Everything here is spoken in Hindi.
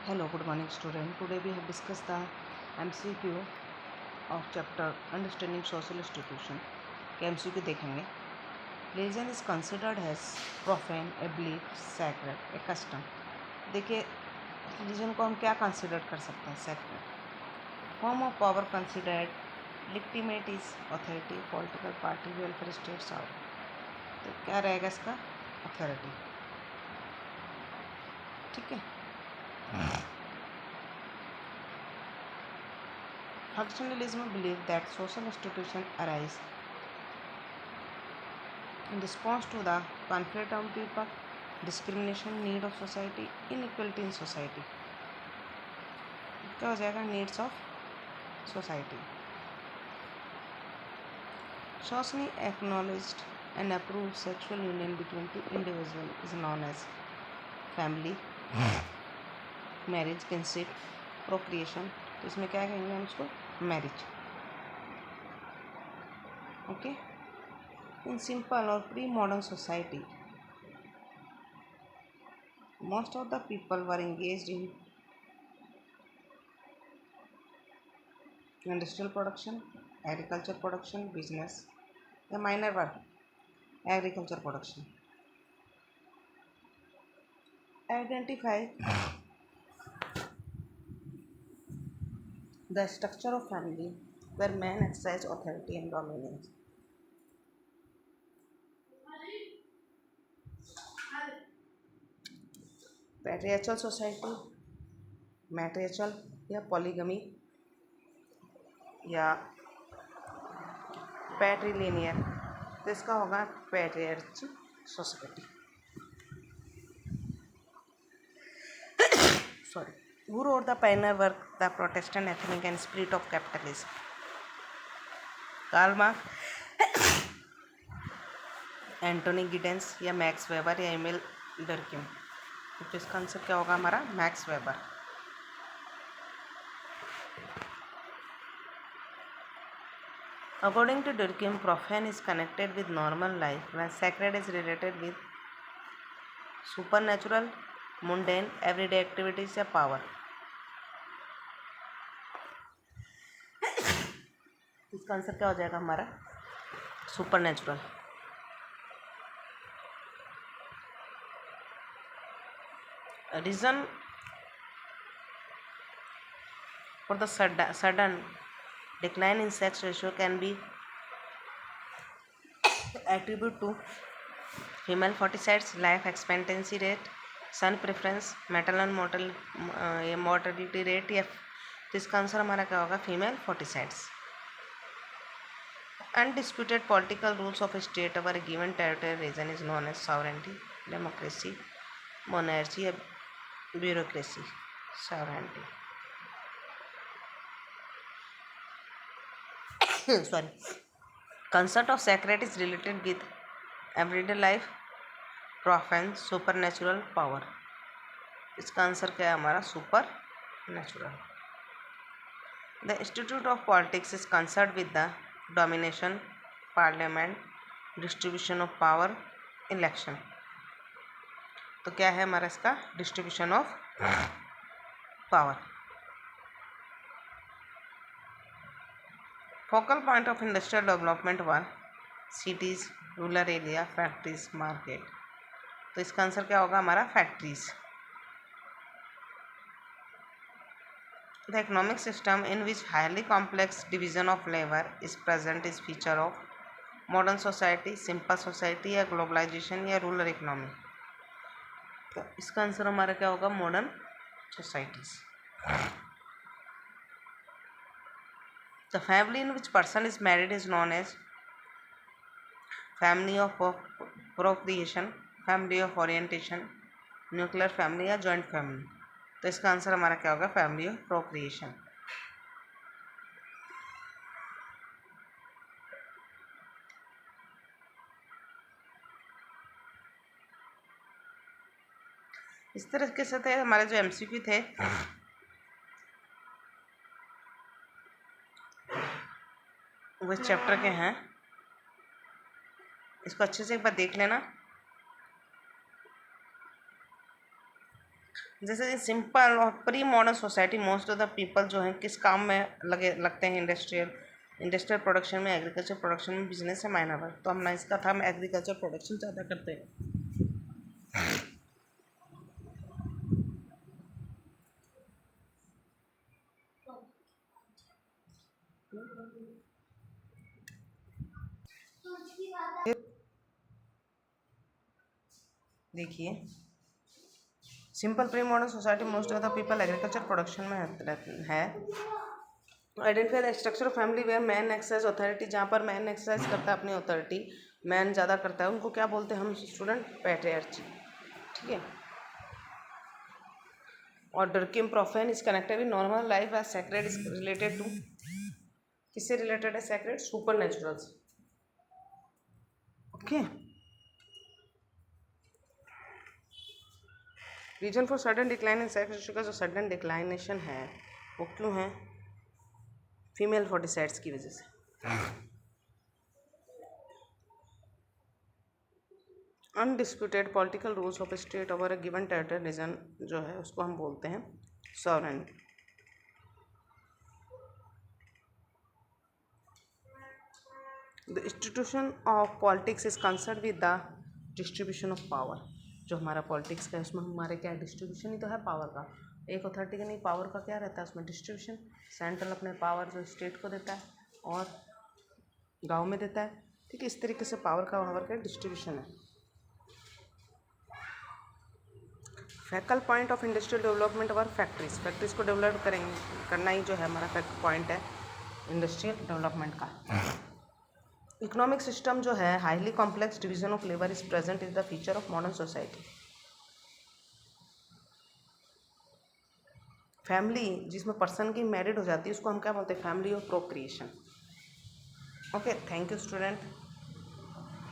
Hello, good morning student. Today we have discussed the MCQ of chapter Understanding Social Institution. के MCQ देखेंगे. Religion is considered as profane, a belief, sacred, a custom. देखिए religion को हम क्या consider कर सकते हैं? Sacred. Form of power considered legitimate is authority, political party, welfare state, sovereign. तो क्या रहेगा इसका? Authority. ठीक है. Functionalism believe that social institutions arise in response to the conflict of people, discrimination, need of society, inequality in society. क्या हो जाएगा? Needs of society. Socially acknowledged and approved sexual union between two individuals is known as family, marriage, kinship, procreation. तो इसमें क्या कहेंगे हम इसको? Marriage. Okay. In simple or pre-modern society, most of the people were engaged in industrial production, agriculture production, business, the minor work, agriculture production. Identify the structure of family where men exercise authority and dominance. Patriarchal society, matriarchal या polygamy या patrilineal. तो इसका होगा patriarchal society. Sorry. Who wrote the pioneer work, The Protestant Ethic and Spirit of Capitalism? Karl Marx, Anthony Giddens या मैक्स वेबर या एमिल डर्किम. तो इसका आंसर क्या होगा हमारा? Max Weber. According to Durkheim, profane is connected with normal life when sacred is related with supernatural, mundane, everyday activities या पावर. इसका आंसर क्या हो जाएगा हमारा? Supernatural. Reason for the sudden decline in sex ratio can be attributed to female foeticides, life expectancy rate, son preference, maternal mortality rate. या तो इसका आंसर हमारा क्या होगा? Female foeticides. Undisputed political rules of state over a given territory region is known as sovereignty, democracy, monarchy या bureaucracy. Sovereignty. Sorry. Concept of sacred is related with everyday life, profane, supernatural, power. इसका आंसर क्या है हमारा? Super natural. The institute of politics is concern with the domination, parliament, distribution of power, election. तो क्या है हमारा इसका? Distribution of power. Focal point of industrial development were cities, rural area, factories, market. तो इसका आंसर क्या होगा हमारा? Factories. The economic system in which highly complex division of labour is present is feature of modern society, simple society या ग्लोबलाइजेशन या रूरल इकोनॉमी. तो इसका आंसर हमारा क्या होगा? Modern societies. The family in which person is married is known as family of procreation, family of orientation, nuclear family या joint family. तो इसका आंसर हमारा क्या होगा? Family of procreation. इस तरीके से थे हमारे जो एमसीक्यू थे. वो इस चैप्टर के हैं. इसको अच्छे से एक बार देख लेना. जैसे सिंपल और pre modern society, most of the people जो हैं किस काम में लगते हैं, इंडस्ट्रियल प्रोडक्शन में, एग्रीकल्चर प्रोडक्शन में, बिजनेस है, माइनर वर्क। तो हमने इसका था, हम एग्रीकल्चर प्रोडक्शन ज़्यादा करते हैं। देखिए, simple pre modern society, most of the people agriculture production में है। Identify the structure of family where man exercise authority, जहाँ पर मैन एक्सरसाइज करता है अपनी अथॉरिटी, मैन ज़्यादा करता है, उनको क्या बोलते हैं हम स्टूडेंट? पैट्रियार्ची। ठीक है। और Durkheim profane is connected with normal life as sacred is related to, किससे रिलेटेड है sacred? Supernatural. Okay. Reason for sudden decline in sex का जो सडन डिक्लाइनेशन है वो क्यों है? फीमेल फोर्टिसाइड्स की वजह से। Undisputed political rules of state over a given territory region जो है उसको हम बोलते हैं sovereignty. The institution of politics is concern with the distribution of power. जो हमारा पॉलिटिक्स का है उसमें हमारे क्या है? डिस्ट्रीब्यूशन ही तो है पावर का। एक अथॉरिटी का नहीं, पावर का क्या रहता है उसमें? डिस्ट्रीब्यूशन। सेंट्रल अपने पावर जो स्टेट को देता है और गांव में देता है। ठीक है, इस तरीके से पावर का डिस्ट्रीब्यूशन है। फैकल पॉइंट ऑफ इंडस्ट्रियल डेवलपमेंट और फैक्ट्रीज को डेवलप करना ही जो है हमारा फैक्ट पॉइंट है इंडस्ट्रियल डेवलपमेंट का। इकोनॉमिक सिस्टम जो है highly complex division of labour is present is the feature of modern society. Family जिसमें पर्सन की मैरिड हो जाती है उसको हम क्या बोलते हैं? Family of procreation. Okay, thank you student.